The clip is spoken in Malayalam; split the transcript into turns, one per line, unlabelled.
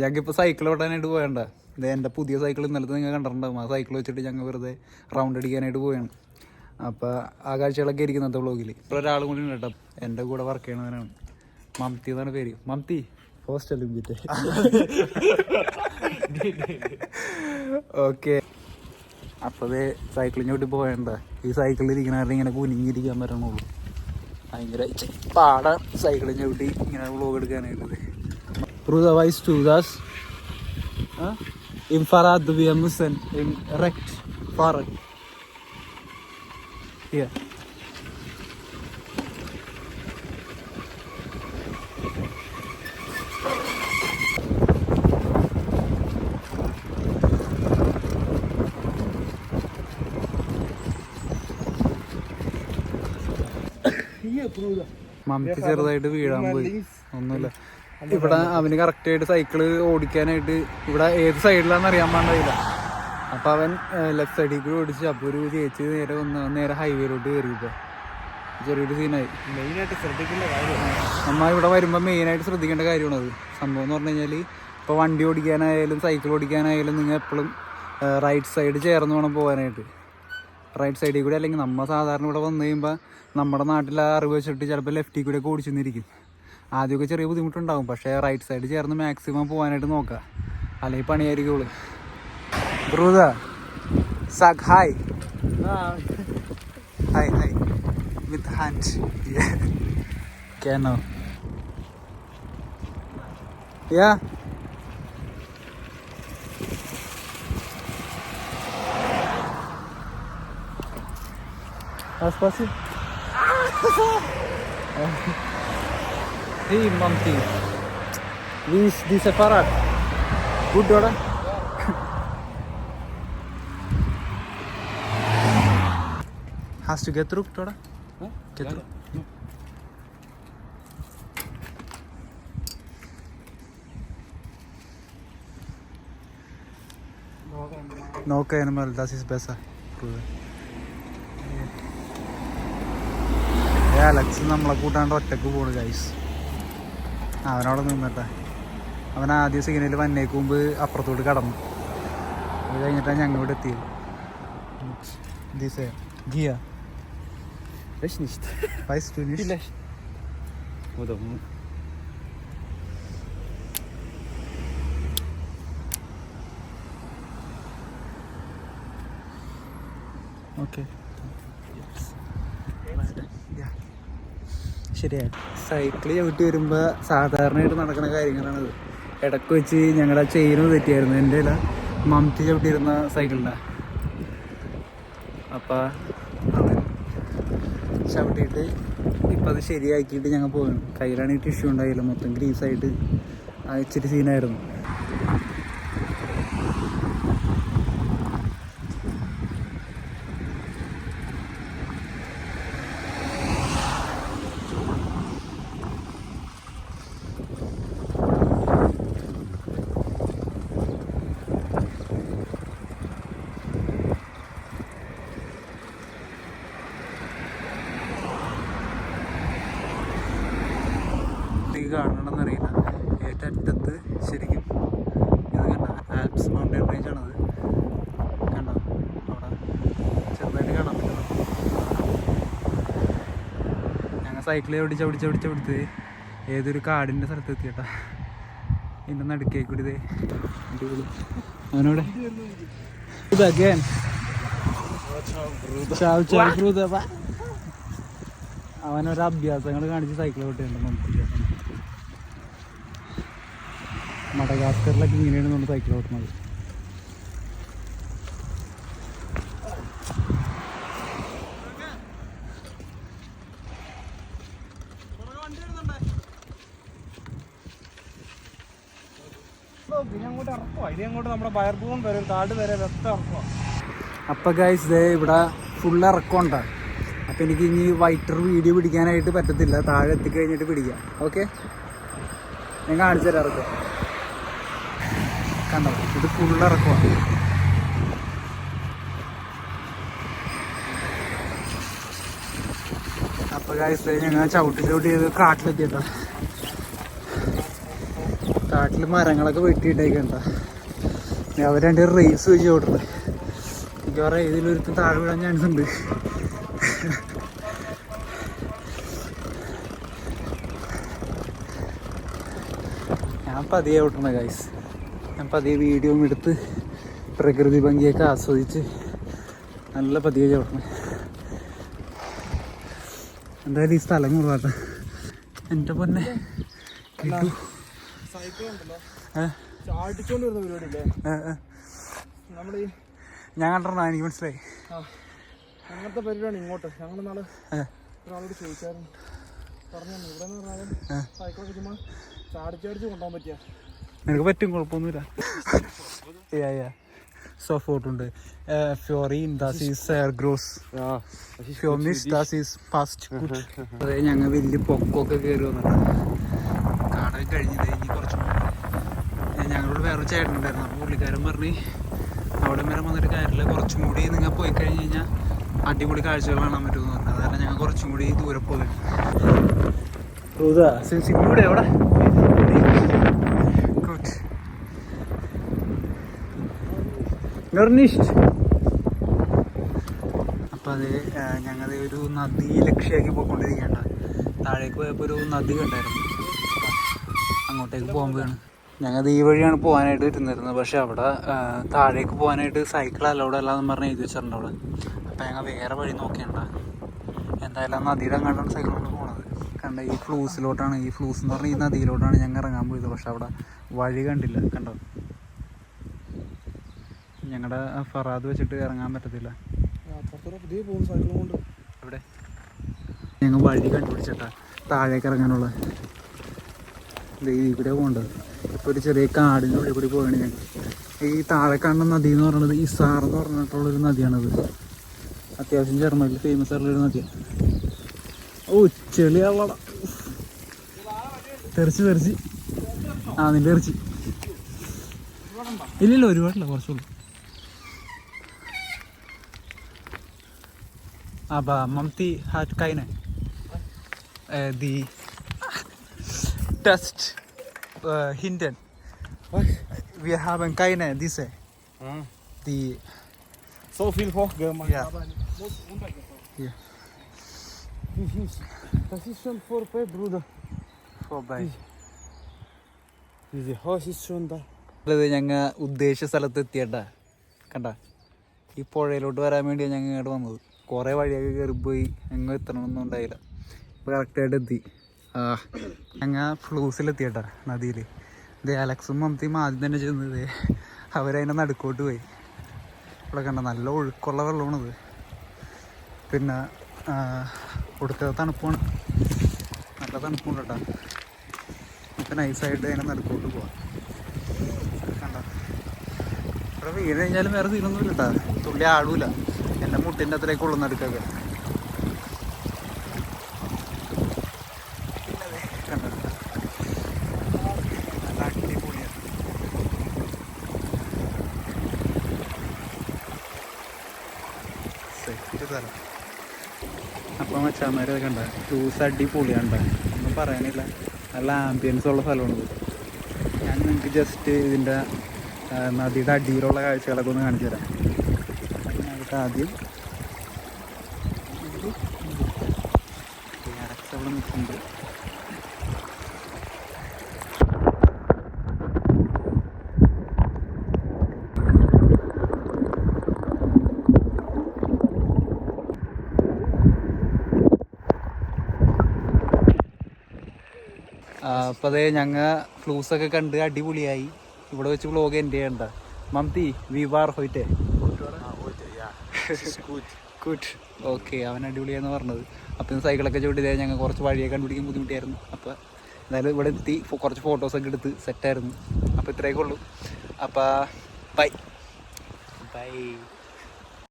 ഞങ്ങൾക്കിപ്പോൾ സൈക്കിൾ ഓട്ടാനായിട്ട് പോയണ്ട. ഇത് എൻ്റെ പുതിയ സൈക്കിൾ ഇന്നലത്തെ നിങ്ങൾ കണ്ടിട്ടുണ്ടാകും. ആ സൈക്കിൾ വെച്ചിട്ട് ഞങ്ങൾ വെറുതെ റൗണ്ട് അടിക്കാനായിട്ട് പോയാണ്. അപ്പോൾ ആ കാഴ്ചകളൊക്കെ ആയിരിക്കും ഇന്നത്തെ വ്ളോഗിൽ. ഇപ്പോൾ ഒരാളും കൂടി ഉണ്ട് കേട്ടോ, എൻ്റെ കൂടെ വർക്ക് ചെയ്യണവനാണ്. മംതി എന്നാണ് പേര്. മംതി ഹോസ്റ്റലും കിട്ടേ. ഓക്കെ, അപ്പോൾ അത് സൈക്കിളിന് വേണ്ടി പോയണ്ട. ഈ സൈക്കിളിൽ ഇരിക്കണവരുടെ ഇങ്ങനെ കുനിഞ്ഞിരിക്കാൻ പറ്റണുള്ളൂ. ഭയങ്കര പാടാണ് സൈക്കിളിന് ചവിട്ടി ഇങ്ങനെ വ്ളോഗ് എടുക്കാനായിട്ട്. Bruder, weißt du das? Im Fahrrad, wir müssen im Recht fahren. Hier. Mummy ചെറുതായിട്ട് വീഴാൻ പോയി. ഒന്നുമില്ല, ഇവിടെ അവന് കറക്റ്റായിട്ട് സൈക്കിള് ഓടിക്കാനായിട്ട് ഇവിടെ ഏത് സൈഡിലാണെന്ന് അറിയാൻ പാടില്ല. അപ്പം അവൻ ലെഫ്റ്റ് സൈഡിൽ കൂടി ഓടിച്ച്. അപ്പോൾ ഒരു ചേച്ചി നേരെ നേരെ ഹൈവേയിലോട്ട് കയറിയപ്പോൾ ചെറിയൊരു സീനായി.
മെയിനായിട്ട് ശ്രദ്ധിക്കേണ്ട കാര്യമാണ്,
നമ്മൾ ഇവിടെ വരുമ്പോൾ മെയിനായിട്ട് ശ്രദ്ധിക്കേണ്ട കാര്യമാണത്. സംഭവം എന്ന് പറഞ്ഞു കഴിഞ്ഞാൽ ഇപ്പോൾ വണ്ടി ഓടിക്കാനായാലും സൈക്കിൾ ഓടിക്കാനായാലും നിങ്ങൾ എപ്പോഴും റൈറ്റ് സൈഡ് ചേർന്ന് വേണം പോകാനായിട്ട്. റൈറ്റ് സൈഡിൽ കൂടി, അല്ലെങ്കിൽ നമ്മൾ സാധാരണ ഇവിടെ വന്നു കഴിയുമ്പോൾ നമ്മുടെ നാട്ടിൽ ആ അറിവ് വെച്ചിട്ട് ചിലപ്പോൾ ലെഫ്റ്റിൽ കൂടെ ഒക്കെ ഓടിച്ചെന്നിരിക്കും. ആദ്യമൊക്കെ ചെറിയ ബുദ്ധിമുട്ടുണ്ടാകും, പക്ഷേ റൈറ്റ് സൈഡ് ചേർന്ന് മാക്സിമം പോകാനായിട്ട് നോക്കുക, അല്ലെങ്കിൽ പണിയായിരിക്കുള്ളൂ. ബ്രൂദർ സാഗ് hi hi hi with hand ക്യാനോ യാ Спасибо. Hey, Mamti. Wie ist dieser Fahrrad? Gut, oder? Hast du gedruckt, oder? Gedruckt. No animal, das ist besser. Alex നമ്മളെ കൂട്ടാണ്ട് ഒറ്റക്ക് പോണു ഗൈസ്. അവനവിടെ നിന്നിട്ടെ. അവൻ ആദ്യം സിഗ്നൽ വന്നേക്ക് മുമ്പ് അപ്പുറത്തോട്ട് കടന്നു. അത് കഴിഞ്ഞിട്ടാണ് ഞങ്ങൾ ഇവിടെ എത്തിയത്. Gia.
Weiß nicht.
Weißt du nicht?
Vielleicht. Oder
Okay. ശരിയായി. സൈക്കിൾ ചവിട്ടി വരുമ്പോൾ സാധാരണയായിട്ട് നടക്കുന്ന കാര്യങ്ങളാണത്. ഇടയ്ക്ക് വെച്ച് ഞങ്ങളുടെ ചെയിനും തെറ്റിയായിരുന്നു. എൻ്റെ അല്ല, മംതി ചവിട്ടിയിരുന്ന സൈക്കിളിലാണ്. അപ്പം അവൻ ചവിട്ടിയിട്ട് ഇപ്പം അത് ശരിയാക്കിയിട്ട് ഞങ്ങൾ പോകണം. കയ്യിലാണെങ്കിൽ ടിഷ്യൂ ഉണ്ടായില്ല, മൊത്തം ഗ്രീസായിട്ട് ഇച്ചിരി സീനായിരുന്നു. കാണണമെന്നറിയില്ല, ഏറ്റവും അറ്റത്ത് ശരിക്കും ഇത് കണ്ട ആൽപ്സ് മൗണ്ടൻ റേഞ്ച് ആണത്. കണ്ടോ അവിടെ ചെറുതായിട്ട് കാണാൻ പറ്റുന്നു. ഞങ്ങൾ സൈക്കിളിൽ ഓടിച്ച് ഏതൊരു കാടിൻ്റെ സ്ഥലത്ത് എത്തിയേട്ടാ. ഇതിൻ്റെ നടുക്കേക്കൂടി ഇതേ അടിപൊളി. അവനോടെ അവനൊരു അഭ്യാസങ്ങൾ കാണിച്ച് സൈക്കിൾ ഓട്ടിയുണ്ട്. നമുക്ക് മഡഗാസ്കറിലൊക്കെ ഇങ്ങനെയാണ് നമ്മൾ സൈക്കിൾ ഓട്ടുന്നത്. അപ്പൊ ഗൈസ് ദേ ഇവിടെ ഫുൾ ഇറക്കമുണ്ട്. അപ്പൊ എനിക്ക് ഇനി വൈറ്റർ വീഡിയോ പിടിക്കാനായിട്ട് പറ്റത്തില്ല, താഴെ എത്തിക്കഴിഞ്ഞിട്ട് പിടിക്കാം. ഓക്കെ, ഞാൻ കാണിച്ചു തരാം ഇറക്കം. കണ്ടോ, ഇത് ഫുൾ ഇറക്കമാണ്. അപ്പൊ ഗൈസ് ഞങ്ങൾ ചവിട്ടി ചെയ്ത് കാട്ടിലെത്തിയിട്ടാ. കാട്ടിൽ മരങ്ങളൊക്കെ വെട്ടിയിട്ടേക്കണ്ട. അവർ രണ്ട് റേസ് വെച്ച് ഓടുന്നത്. മിക്കവാറും ഇതിലൊരുത്തും താഴെ വിടാൻ ചാൻസ് ഉണ്ട്. ഞാൻ പതിയെ ഓട്ടണ ഗൈസ്. ഞാൻ പതിയെ വീഡിയോ എടുത്ത് പ്രകൃതി ഭംഗിയൊക്കെ ആസ്വദിച്ച് നല്ല പതിയെ ചവിട്ടണേ. എന്തായാലും ഈ സ്ഥലം കുറവാട്ട എൻ്റെ പൊന്നെ കിട്ടു. ഞാൻ കണ്ടോ, എനിക്ക് മനസ്സിലായി.
അങ്ങനത്തെ പരിപാടിയാണ് ഇങ്ങോട്ട്. ഞങ്ങൾ നാളെ ഒരാളോട് ചോദിച്ചായിരുന്നു, പറഞ്ഞു ഇവിടെ എന്ന് പറഞ്ഞാൽ സൈക്കിളൊക്കെ ചുമ്മാ ചാടിച്ചടിച്ച് കൊണ്ടുപോകാൻ പറ്റിയ
നിനക്ക് പറ്റും, കുഴപ്പമൊന്നുമില്ല. സോഫോട്ടുണ്ട് ഫ്യോറിൻ ദാസ് ഈസ് എയർ ഗ്രോസ് ഫ്യോമിസ് ദാസ് ഈസ് ഫാസ്റ്റ് ഫുഡ്. അതായത് ഞങ്ങൾ വലിയ പൊക്കമൊക്കെ കയറി വന്നിട്ടുണ്ട്. കാടൊക്കെ കഴിഞ്ഞത് ഇനി കുറച്ചും ഞങ്ങളോട് വേറെ ചേട്ടനുണ്ടായിരുന്നു. അപ്പോൾ പുള്ളിക്കാരൻ പറഞ്ഞ് അവിടെ വരെ വന്നിട്ട് കാര്യമില്ല, കുറച്ചും കൂടി നിങ്ങൾ പോയി കഴിഞ്ഞ് കഴിഞ്ഞാൽ അടിപൊളി കാഴ്ചകൾ കാണാൻ പറ്റുമെന്ന് പറഞ്ഞു. അതുകാരണം ഞങ്ങൾ കുറച്ചും കൂടി ദൂരെ പോയി. സിമ്മിയുടെ എവിടെ അപ്പം അത് ഞങ്ങൾ ഒരു നദി ലക്ഷ്യമാക്കി പോയിക്കൊണ്ടിരിക്കുകയാണ്. താഴേക്ക് പോയപ്പോൾ ഒരു നദി കണ്ടായിരുന്നു, അങ്ങോട്ടേക്ക് പോകുമ്പോഴാണ് ഞങ്ങൾ ഈ വഴിയാണ് പോകാനായിട്ട് ഇരുന്നിരുന്നത്. പക്ഷെ അവിടെ താഴേക്ക് പോകാനായിട്ട് സൈക്കിൾ അലൗഡ് അല്ലാന്ന് പറഞ്ഞ് എഴുതി വെച്ചിട്ടുണ്ട് അവിടെ. അപ്പം ഞങ്ങൾ വേറെ വഴി നോക്കിയണ്ട. എന്തായാലും നദിയുടെ അങ്ങോട്ടാണ് സൈക്കിൾ കൊണ്ട് പോണത്. കണ്ട ഈ ഫ്ലൂസിലോട്ടാണ്, ഈ ഫ്ലൂസ് എന്ന് പറഞ്ഞാൽ ഈ നദിയിലോട്ടാണ് ഞങ്ങൾ ഇറങ്ങാൻ പോയത്. പക്ഷെ അവിടെ വഴി കണ്ടില്ല. കണ്ടോ, ഞങ്ങളുടെ ഫറാദ് വെച്ചിട്ട് ഇറങ്ങാൻ പറ്റത്തില്ല. എവിടെ ഞങ്ങൾ വഴി കണ്ടുപിടിച്ചിട്ടാ താഴേക്ക് ഇറങ്ങാനുള്ള. ഇവിടെ പോകേണ്ടത് ഇപ്പോൾ ഒരു ചെറിയ കാടിൻ്റെ ഉള്ളിൽ കൂടി പോവുകയാണ് ഞങ്ങൾ. ഈ താഴെ കാണുന്ന നദി എന്ന് പറയുന്നത് ഇസാർ എന്ന് പറഞ്ഞിട്ടുള്ളൊരു നദിയാണത്. അത്യാവശ്യം ജർമ്മനിൽ ഫേമസ് ആയിട്ടുള്ളൊരു നദിയാണ്. ഓ ചെളിയാളട തെറിച്ച് നിന്റെ തെറിച്ച് ഇല്ലല്ലോ, ഒരുപാടില്ല, കുറച്ചുള്ളൂ. Aber Mamti hat keine. Die Test hinten.
Was?
Wir haben keine diese. Die
so viel hochgemacht,
ja.
Aber muss runtergefahren.
Ja.
Das ist schon vorbei, Bruder.
Vorbei.
Diese Haus ist schon da.
ഞങ്ങൾ ഉദ്ദേശിച്ച സ്ഥലത്ത് എത്തിയട്ടാ. കണ്ട ഈ പുഴയിലോട്ട് വരാൻ വേണ്ടിയാണ് ഞങ്ങൾ ഇങ്ങോട്ട് വന്നത്. കുറേ വഴിയൊക്കെ കയറിപ്പോയി, ഞങ്ങൾ എത്തണമെന്നൊന്നും ഉണ്ടായില്ല. ഇപ്പോൾ കറക്റ്റായിട്ട് എത്തി. ഞങ്ങൾ ഫ്ലൂസിലെത്തിയട്ടാ നദിയിൽ. ഇത് അലക്സും മമതയും ആദ്യം തന്നെ ചെന്നത് അവരതിൻ്റെ നടുക്കോട്ട് പോയി. ഇവിടെ കണ്ട നല്ല ഒഴുക്കുള്ള വെള്ളമാണിത്. പിന്നെ കൊടുത്ത തണുപ്പാണ്, നല്ല തണുപ്പുണ്ട് കേട്ടോ. നമുക്ക് നൈസായിട്ട് അതിനെ നടുക്കോട്ട് പോവാം. കണ്ട ഇവിടെ വീട് കഴിഞ്ഞാലും വേറെ സീനൊന്നുമില്ല കേട്ടോ. തുള്ളി ആടൂല, എൻ്റെ മുട്ടിൻ്റെ അത്രയൊക്കെ ഉള്ളു നടുക്കൊക്കെ. കണ്ടോ നല്ല അടിപൊളിയാണ്. സെറ്റ് സ്ഥലം. അപ്പം മച്ചാന്മാരെ കണ്ട ജ്യൂസ് അടിപൊളിയാണ്ട, ഒന്നും പറയാനില്ല. നല്ല ആംബിയൻസ് ഉള്ള സ്ഥലമാണിത്. ഞാൻ നിങ്ങൾക്ക് ജസ്റ്റ് ഇതിൻ്റെ നദിയുടെ അടിയിലുള്ള കാഴ്ചകളൊക്കെ ഒന്ന് കാണിച്ചു തരാം. അതിനകത്ത് ആദ്യം അവിടെ നിൽക്കുന്നുണ്ട്. അപ്പോൾ അതേ ഞങ്ങൾ ഫ്ലൂസൊക്കെ കണ്ട് അടിപൊളിയായി. ഇവിടെ വെച്ച് വ്ളോഗ് എൻ്റെ ചെയ്യണ്ട. മംതി വിവാർ ഹോയിട്ടേ ഗുഡ്. ഓക്കെ, അവൻ അടിപൊളിയാന്ന് പറഞ്ഞത്. അപ്പം സൈക്കിളൊക്കെ ചവിട്ടിയത് ഞങ്ങൾ കുറച്ച് വഴിയൊക്കെ കണ്ടുപിടിക്കാൻ ബുദ്ധിമുട്ടായിരുന്നു. അപ്പോൾ എന്തായാലും ഇവിടെ എത്തി കുറച്ച് ഫോട്ടോസൊക്കെ എടുത്ത് സെറ്റായിരുന്നു. അപ്പോൾ ഇത്രയൊക്കെ ഉള്ളൂ. അപ്പോൾ ബൈ.